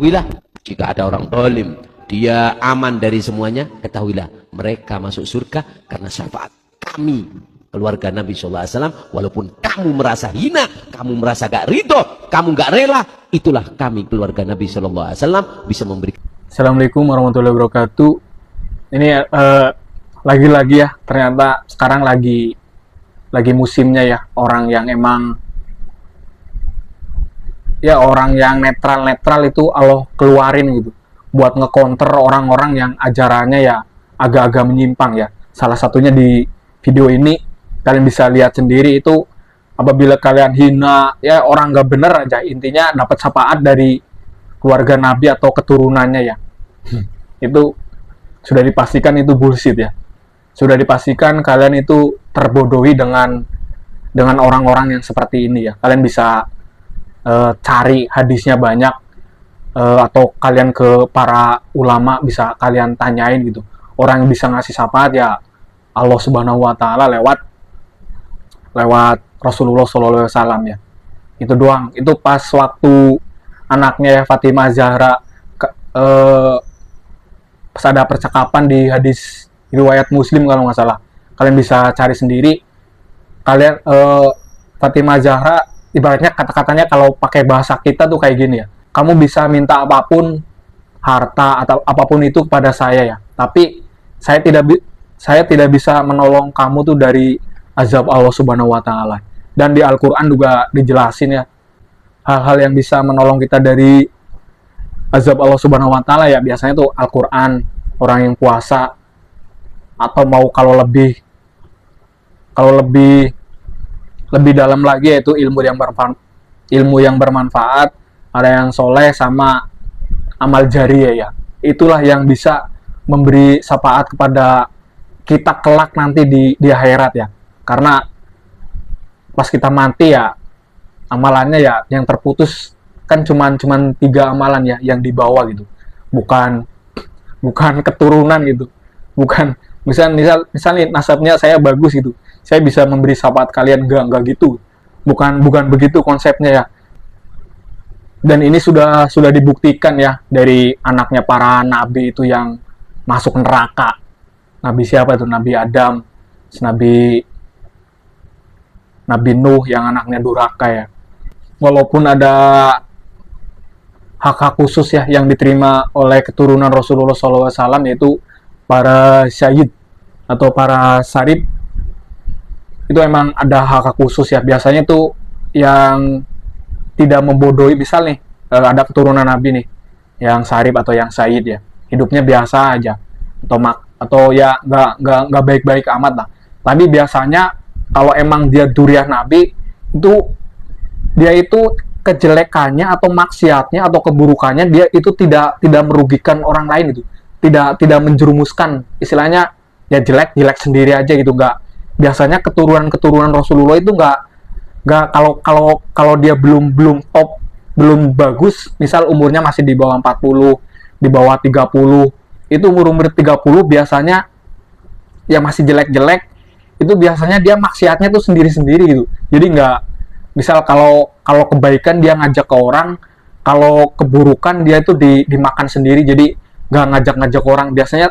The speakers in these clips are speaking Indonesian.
ketahuilah jika ada orang zalim, dia aman dari semuanya, ketahuilah mereka masuk surga karena syafaat kami, keluarga Nabi SAW. Walaupun kamu merasa hina, kamu merasa gak ridho, kamu gak rela, itulah kami, keluarga Nabi SAW, bisa memberi. Assalamualaikum warahmatullahi wabarakatuh. Ini lagi-lagi ya, ternyata sekarang lagi musimnya ya, orang yang emang ya orang yang netral itu Allah keluarin gitu buat ngecounter orang-orang yang ajarannya ya agak-agak menyimpang ya. Salah satunya di video ini kalian bisa lihat sendiri, itu apabila kalian hina ya orang gak bener aja, intinya dapat syafaat dari keluarga Nabi atau keturunannya ya. Itu sudah dipastikan itu bullshit ya. Sudah dipastikan kalian itu terbodohi dengan orang-orang yang seperti ini ya. Kalian bisa cari hadisnya banyak, atau kalian ke para ulama bisa kalian tanyain gitu. Orang yang bisa ngasih syafaat ya Allah Subhanahu wa taala lewat Rasulullah SAW ya. Itu doang. Itu pas waktu anaknya Fatimah Zahra pas ada percakapan di hadis riwayat Muslim kalau nggak salah. Kalian bisa cari sendiri. Kalian Fatimah Zahra ibaratnya kata-katanya kalau pakai bahasa kita tuh kayak gini ya. Kamu bisa minta apapun, harta atau apapun itu kepada saya ya. Tapi saya tidak bisa menolong kamu tuh dari azab Allah Subhanahu wa taala. Dan di Al-Qur'an juga dijelasin ya. Hal-hal yang bisa menolong kita dari azab Allah Subhanahu wa taala ya biasanya tuh Al-Qur'an, orang yang puasa, atau mau kalau lebih dalam lagi yaitu ilmu yang bermanfaat, ada yang soleh sama amal jariyah ya. Itulah yang bisa memberi syafaat kepada kita kelak nanti di akhirat ya. Karena pas kita mati ya amalannya ya yang terputus kan cuman 3 amalan ya yang dibawa gitu. Bukan keturunan gitu. Bukan misal nih nasabnya saya bagus gitu. Saya bisa memberi syafaat kalian, enggak gitu. Bukan begitu konsepnya ya. Dan ini sudah dibuktikan ya dari anaknya para nabi itu yang masuk neraka. Nabi siapa itu? Nabi Adam, Nabi Nuh yang anaknya durhaka ya. Walaupun ada hak-hak khusus ya yang diterima oleh keturunan Rasulullah SAW, yaitu para syahid atau para syarif, itu emang ada hak khusus ya. Biasanya tuh yang tidak membodohi, misal nih ada keturunan Nabi nih yang syarif atau yang syahid ya, hidupnya biasa aja atau ya nggak baik-baik amat lah. Tapi biasanya kalau emang dia dzurriyyah Nabi, itu dia itu kejelekannya atau maksiatnya atau keburukannya dia itu tidak merugikan orang lain, itu tidak menjerumuskan, istilahnya ya jelek sendiri aja gitu. Nggak, biasanya keturunan Rasulullah itu nggak kalau dia belum top, belum bagus, misal umurnya masih di bawah 40, di bawah 30, itu umur 30 biasanya ya masih jelek, itu biasanya dia maksiatnya tuh sendiri-sendiri gitu. Jadi nggak, misal kalau kebaikan dia ngajak ke orang, kalau keburukan dia itu dimakan sendiri, jadi nggak ngajak orang. Biasanya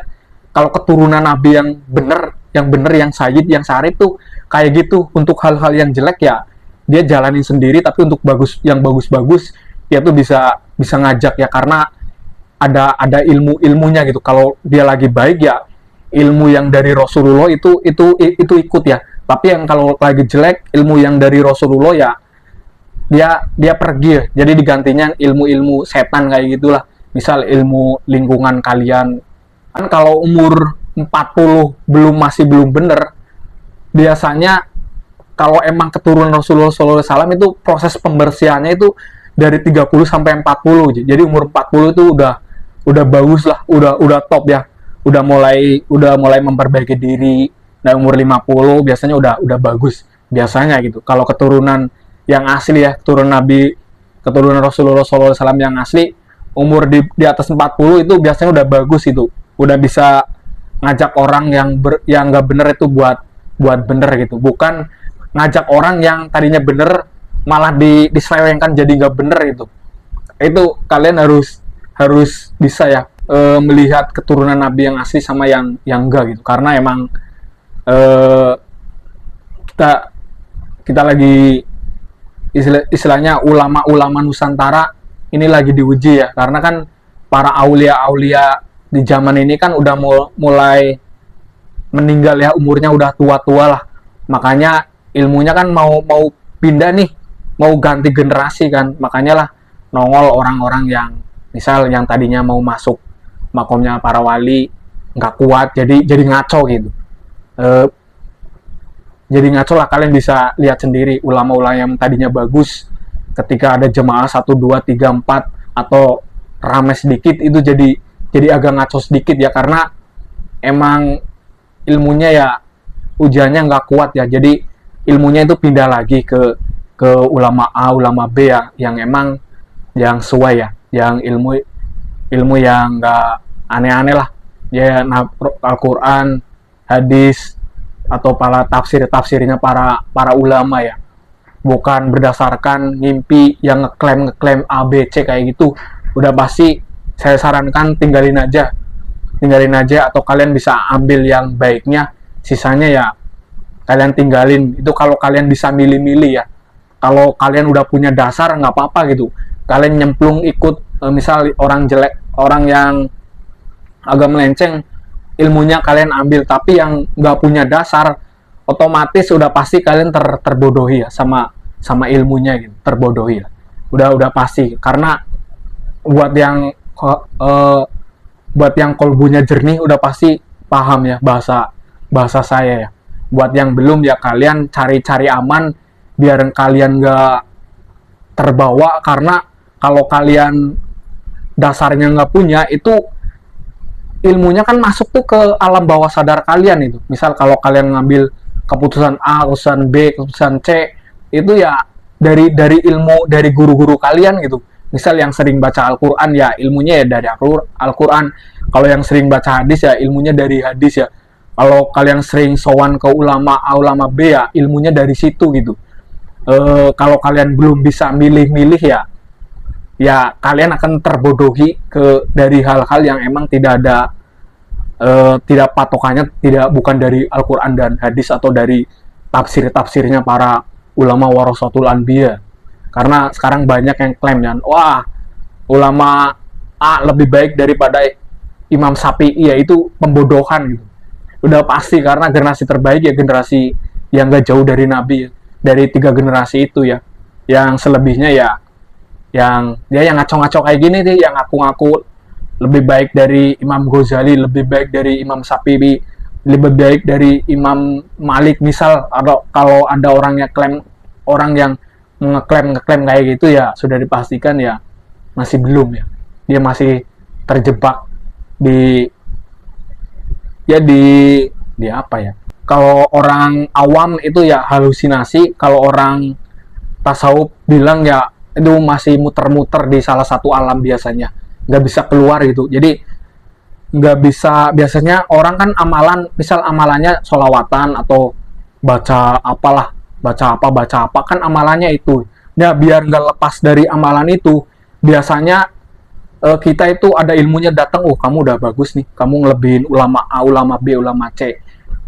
kalau keturunan Nabi yang bener, yang sayyid, yang syarif tuh kayak gitu. Untuk hal-hal yang jelek ya dia jalanin sendiri, tapi untuk yang bagus dia tuh bisa ngajak ya, karena ada ilmunya gitu. Kalau dia lagi baik ya ilmu yang dari Rasulullah itu ikut ya. Tapi yang kalau lagi jelek, ilmu yang dari Rasulullah ya dia pergi ya. Jadi digantinya ilmu setan kayak gitulah. Misal ilmu lingkungan kalian. Kan kalau umur 40 masih belum bener, biasanya kalau emang keturunan Rasulullah SAW itu proses pembersihannya itu dari 30 sampai 40. Jadi umur 40 itu udah bagus lah, udah top ya. Udah mulai memperbaiki diri. Nah, umur 50 biasanya udah bagus biasanya gitu. Kalau keturunan yang asli ya, keturunan Rasulullah SAW yang asli, umur di atas 40 itu biasanya udah bagus itu. Udah bisa ngajak orang yang nggak bener itu buat bener gitu. Bukan ngajak orang yang tadinya bener malah diselewengkan jadi nggak bener itu. Itu kalian harus harus bisa ya melihat keturunan Nabi yang asli sama yang enggak gitu. Karena emang kita kita lagi istilahnya ulama-ulama Nusantara ini lagi diuji ya, karena kan para aulia-aulia di zaman ini kan udah mulai meninggal ya, umurnya udah tua-tua lah, makanya ilmunya kan mau pindah nih, mau ganti generasi kan, makanya lah nongol orang-orang yang misal yang tadinya mau masuk makomnya para wali nggak kuat, jadi ngaco gitu. Jadi ngaco lah, kalian bisa lihat sendiri ulama-ulama yang tadinya bagus ketika ada jemaah 1, 2, 3, 4 atau ramai sedikit itu jadi agak ngaco sedikit ya, karena emang ilmunya ya ujiannya nggak kuat ya, jadi ilmunya itu pindah lagi ke ulama A, ulama B ya, yang emang yang sesuai ya, yang ilmu yang nggak aneh-aneh lah ya, Al-Quran, hadis, atau para tafsirnya para ulama ya, bukan berdasarkan mimpi yang ngeklaim A, B, C kayak gitu. Udah pasti saya sarankan tinggalin aja, atau kalian bisa ambil yang baiknya, sisanya ya kalian tinggalin. Itu kalau kalian bisa milih-milih ya. Kalau kalian udah punya dasar nggak apa-apa gitu, kalian nyemplung ikut misal orang jelek, orang yang agak melenceng, ilmunya kalian ambil, tapi yang nggak punya dasar otomatis udah pasti kalian terbodohi ya sama ilmunya gitu, terbodohi ya, udah pasti. Karena buat yang kolbunya jernih udah pasti paham ya bahasa saya ya. Buat yang belum ya kalian cari aman biar kalian nggak terbawa, karena kalau kalian dasarnya nggak punya, itu ilmunya kan masuk tuh ke alam bawah sadar kalian itu. Misal kalau kalian ngambil keputusan A, keputusan B, keputusan C, itu ya dari ilmu dari guru-guru kalian gitu. Misal yang sering baca Al-Quran ya ilmunya ya dari Al-Quran. Kalau yang sering baca hadis ya ilmunya dari hadis ya. Kalau kalian sering sowan ke ulama A, ulama B ya ilmunya dari situ gitu. Kalau kalian belum bisa milih-milih ya kalian akan terbodohi dari hal-hal yang emang tidak ada tidak patokannya, bukan dari Al-Quran dan hadis atau dari tafsirnya para ulama warasatul anbiya. Karena sekarang banyak yang klaim ya, wah ulama A lebih baik daripada Imam Syafi'i, ya itu pembodohan gitu. Udah pasti, karena generasi terbaik ya generasi yang gak jauh dari Nabi, dari 3 generasi itu ya. Yang selebihnya ya yang ngaco-ngaco kayak gini nih, yang ngaku-ngaku lebih baik dari Imam Ghazali, lebih baik dari Imam Syafi'i, lebih baik dari Imam Malik misal. Atau kalau ada orang yang ngeklaim kayak gitu ya sudah dipastikan ya masih belum ya, dia masih terjebak di apa ya, kalau orang awam itu ya halusinasi, kalau orang tasawuf bilang ya itu masih muter-muter di salah satu alam, biasanya nggak bisa keluar gitu. Jadi nggak bisa, biasanya orang kan misal amalannya sholawatan atau baca apa kan amalannya itu. Nah biar nggak lepas dari amalan itu, biasanya kita itu ada ilmunya datang, oh kamu udah bagus nih, kamu ngelebihin ulama A, ulama B, ulama C,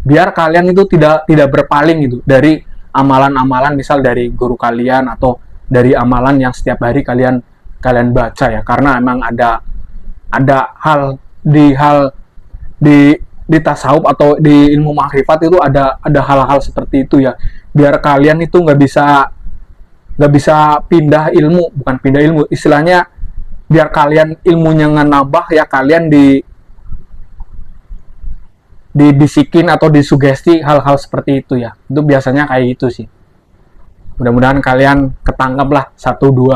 biar kalian itu tidak berpaling gitu dari amalan-amalan misal dari guru kalian atau dari amalan yang setiap hari kalian baca ya. Karena emang ada hal di tasawuf atau di ilmu makrifat itu ada hal-hal seperti itu ya, biar kalian itu nggak bisa pindah ilmu, bukan pindah ilmu istilahnya, biar kalian ilmunya nambah ya, kalian dibisikin atau disugesti hal-hal seperti itu ya. Itu biasanya kayak gitu sih. Mudah-mudahan kalian ketangkap lah 1-2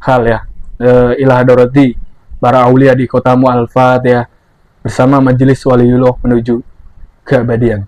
hal ya. Ila hadarati para aulia di kotamu, Al-Fatihah, bersama majelis waliullah menuju keabadian.